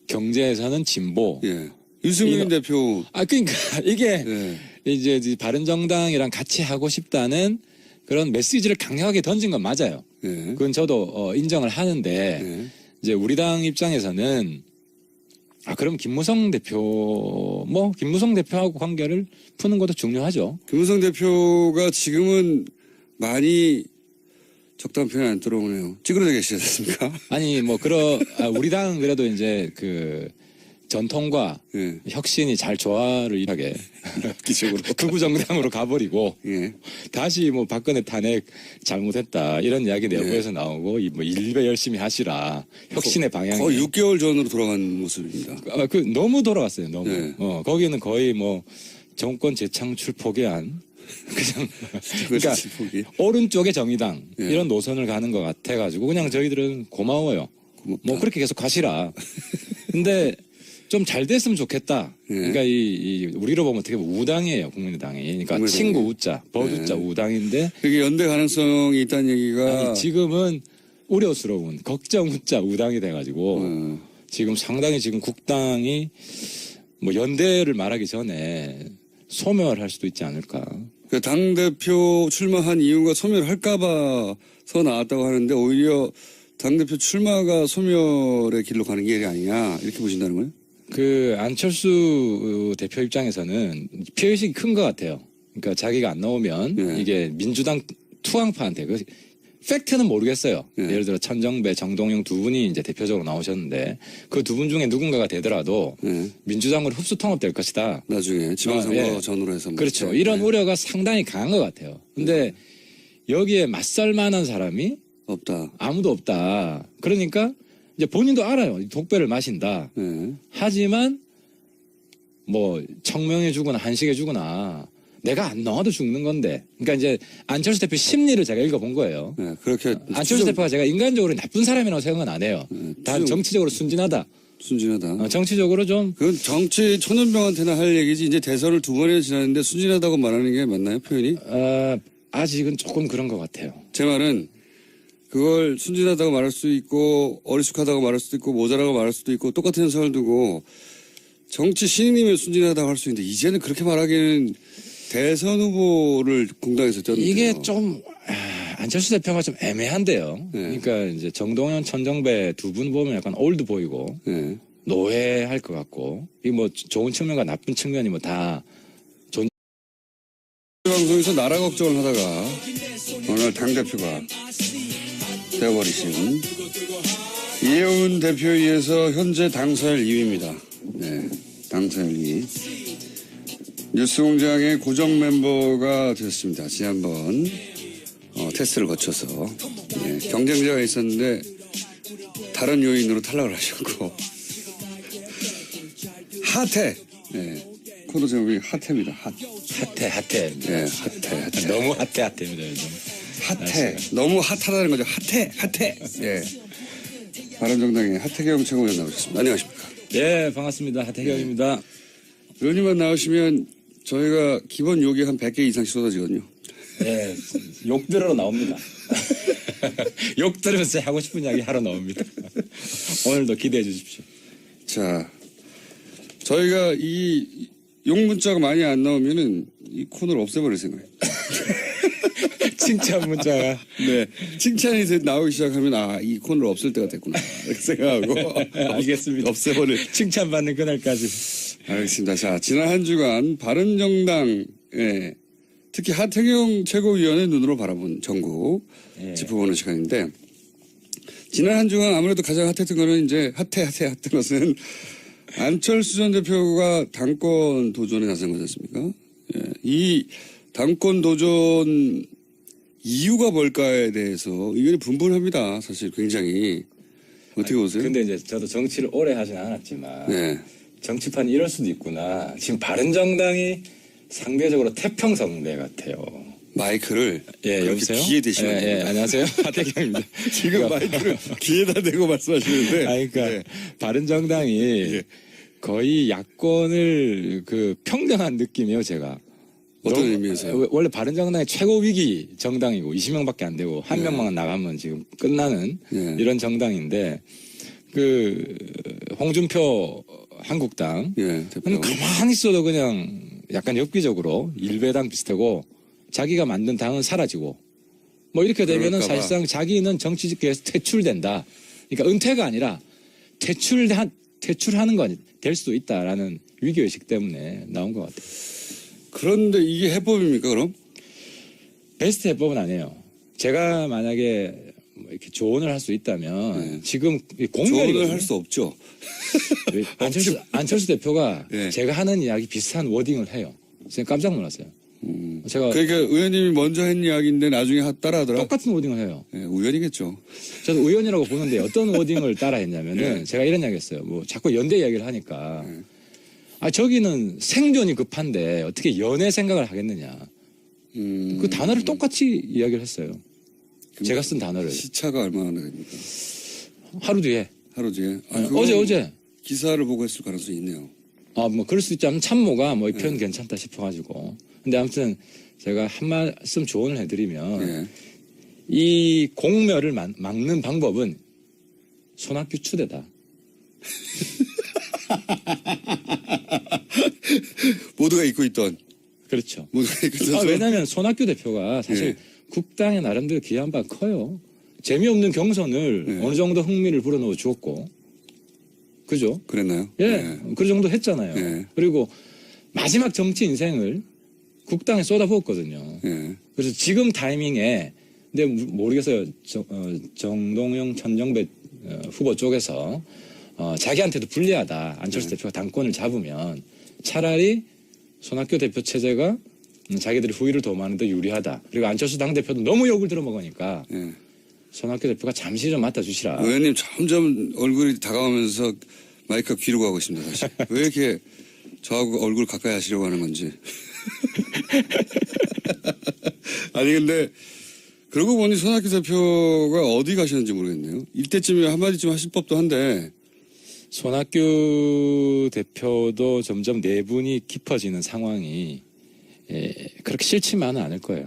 경제에서는 진보. 유승민 대표. 그러니까 이게 이제 바른정당이랑 같이 하고 싶다는 그런 메시지를 강력하게 던진 건 맞아요. 예. 그건 저도 인정을 하는데 예. 이제 우리 당 입장에서는 그럼 김무성 대표하고 관계를 푸는 것도 중요하죠. 김무성 대표가 지금은 많이 적당한 표현 안 들어오네요. 찌그러져 계시지 않습니까? 아니 우리 당은 그래도 이제 그 전통과 예. 혁신이 잘 조화를 하게 기적으로 극우 정당으로 가버리고 예. 다시 박근혜 탄핵 잘못했다 이런 이야기 내부에서 나오고 일배 열심히 하시라 혁신의 방향이 거의 6개월 전으로 돌아간 모습입니다. 너무 돌아갔어요. 너무 네. 거기는 거의 정권 재창출 포기한 그러니까 오른쪽의 정의당 예. 이런 노선을 가는 것 같아가지고 그냥 저희들은 고마워요. 고맙다. 그렇게 계속 가시라. 근데 좀 잘 됐으면 좋겠다. 예. 그러니까 우리로 보면 어떻게 보면 우당이에요, 국민의당이. 그러니까 국민의당이. 친구 우자, 버두자 우당인데 여기 연대 가능성이 있다는 얘기가 지금은 우려스러운 걱정 우자 우당이 돼가지고 지금 상당히 지금 국당이 연대를 말하기 전에 소멸할 수도 있지 않을까. 당 대표 출마한 이유가 소멸할까봐 서 나왔다고 하는데 오히려 당 대표 출마가 소멸의 길로 가는 길이 아니냐 이렇게 보신다는 거예요? 안철수 대표 입장에서는 피해의식이 큰 것 같아요. 그러니까 자기가 안 나오면 예. 이게 민주당 투항파한테 팩트는 모르겠어요. 예. 예를 들어 천정배, 정동영 두 분이 이제 대표적으로 나오셨는데 그 두 분 중에 누군가가 되더라도 예. 민주당으로 흡수 통합될 것이다. 나중에 지방선거 예. 전후로 해서 그렇죠. 예. 이런 우려가 상당히 강한 것 같아요. 근데 여기에 맞설 만한 사람이 없다. 아무도 없다. 그러니까 이제 본인도 알아요. 독배를 마신다. 예. 하지만 청명해 주거나 한식해 주거나 내가 안 나와도 죽는 건데. 그러니까 이제 안철수 대표 심리를 제가 읽어본 거예요. 예. 그렇게 안철수 대표가 제가 인간적으로 나쁜 사람이라고 생각은 안 해요. 다 정치적으로 순진하다. 순진하다. 정치적으로 좀 그건 정치 천연병한테나 할 얘기지. 이제 대선을 2번이나 지났는데 순진하다고 말하는 게 맞나요, 표현이? 아직은 조금 그런 것 같아요. 제 말은 그걸 순진하다고 말할 수 있고 어리숙하다고 말할 수도 있고 모자라고 말할 수도 있고 똑같은 현상을 두고 정치 신인이면 순진하다고 할 수 있는데 이제는 그렇게 말하기는 대선 후보를 공당에서 떴는데 이게 좀 안철수 대표가 좀 애매한데요. 네. 그러니까 이제 정동현, 천정배 두 분 보면 약간 올드 보이고 네. 노회할 것 같고 이게 좋은 측면과 나쁜 측면이 다 방송에서 나라 걱정을 하다가 오늘 당대표가 되어버리신 이혜훈 대표에 의해서 현재 당사일 2위입니다. 네, 당사일 2위. 뉴스공장의 고정 멤버가 되었습니다. 지난번 테스트를 거쳐서 경쟁자가 있었는데 다른 요인으로 탈락을 하셨고 핫해. 네, 코너 제목이 핫해입니다. 핫해. 네, 핫해. 너무 핫해입니다 요즘. 핫해. 너무 핫하다는 거죠. 핫해. 예. 바른정당의 하태경 최고위원 나오셨습니다. 안녕하십니까. 예, 반갑습니다. 하태경입니다. 의원님만 나오시면 저희가 기본 욕이 한 100개 이상씩 쏟아지거든요. 예, 욕 들으러 나옵니다. 욕 들으면서 하고 싶은 이야기 하러 나옵니다. 오늘도 기대해 주십시오. 자, 저희가 이 욕 문자가 많이 안 나오면은 이 코너를 없애버릴 생각이에요. 칭찬 문자가. 네. 칭찬이 나오기 시작하면 이 코너를 없앨 때가 됐구나. 이렇게 생각하고. 알겠습니다. 없애버릴. 칭찬받는 그날까지. 알겠습니다. 자, 지난 한 주간 바른정당, 특히 하태경 최고위원의 눈으로 바라본 전국 짚어보는 시간인데, 지난 한 주간 아무래도 가장 핫했던 거는 이제 핫했던 것은 안철수 전 대표가 당권 도전에 나선 거지 않습니까? 예. 이 당권 도전 이유가 뭘까에 대해서 의견이 분분합니다. 사실 굉장히. 어떻게 보세요? 근데 이제 저도 정치를 오래 하진 않았지만 네. 정치판이 이럴 수도 있구나. 지금 바른정당이 상대적으로 태평성대 같아요. 마이크를 여보세요? 귀에 대시면 예, 안녕하세요. 하태경입니다. 지금 마이크를 귀에다 대고 말씀하시는데. 그러니까 바른정당이 거의 야권을 평등한 느낌이에요, 제가. 어떤 의미에서요? 원래 바른정당의 최고 위기 정당이고 20명밖에 안 되고 한 명만 나가면 지금 끝나는 이런 정당인데 홍준표 한국당 대표. 가만히 있어도 그냥 약간 엽기적으로 일배당 비슷하고 자기가 만든 당은 사라지고 뭐 이렇게 되면은 그럴까 봐. 사실상 자기는 정치직계에서 퇴출된다. 그러니까 은퇴가 아니라 퇴출하는 건 될 수도 있다라는 위기의식 때문에 나온 것 같아요. 그런데 이게 해법입니까, 그럼? 베스트 해법은 아니에요. 제가 만약에 뭐 이렇게 조언을 할 수 있다면 네. 지금 이 조언을 공멸이거든요. 할 수 없죠. 안철수 대표가 네. 제가 하는 이야기 비슷한 워딩을 해요. 제가 깜짝 놀랐어요. 제가 그러니까 의원님이 먼저 한 이야기인데 나중에 따라하더라. 똑같은 워딩을 해요. 네, 우연이겠죠. 저도 우연이라고 보는데 어떤 워딩을 따라 했냐면은 제가 이런 이야기 했어요. 뭐 자꾸 연대 이야기를 하니까 아 저기는 생존이 급한데 어떻게 연애 생각을 하겠느냐. 그 단어를 똑같이 이야기를 했어요. 제가 쓴 단어를. 시차가 얼마나 됩니까? 하루 뒤에. 하루 뒤에. 어제. 기사를 보고 했을 가능성이 있네요. 아, 뭐 그럴 수 있지 않으면 참모가 뭐 이 표현 괜찮다 싶어가지고. 근데 아무튼 제가 한 말씀 조언을 해드리면 네. 이 공멸을 막는 방법은 손학규 추대다. 모두가 잊고 있던. 그렇죠. 모두가 잊고 있던. 왜냐하면 손학규 대표가 사실 네. 국당에 나름대로 기여한 바가 커요. 재미없는 경선을 어느 정도 흥미를 불어넣어 주었고, 그죠? 그랬나요? 예, 네. 그 정도 했잖아요. 네. 그리고 마지막 정치 인생을 국당에 쏟아부었거든요. 네. 그래서 지금 타이밍에, 근데 모르겠어요. 정동영, 천정배 후보 쪽에서 자기한테도 불리하다. 안철수 대표가 당권을 잡으면 차라리 손학규 대표 체제가 자기들이 후위를 도모하는 데 유리하다. 그리고 안철수 당대표도 너무 욕을 들어먹으니까 네. 손학규 대표가 잠시 좀 맡아주시라. 의원님 점점 얼굴이 다가오면서 마이크가 귀로 가고 있습니다. 다시. 왜 이렇게 저하고 얼굴 가까이 하시려고 하는 건지. 아니 근데 그러고 보니 손학규 대표가 어디 가시는지 모르겠네요. 이때쯤에 한마디쯤 하실 법도 한데. 손학규 대표도 점점 내분이 깊어지는 상황이 그렇게 싫지만은 않을 거예요.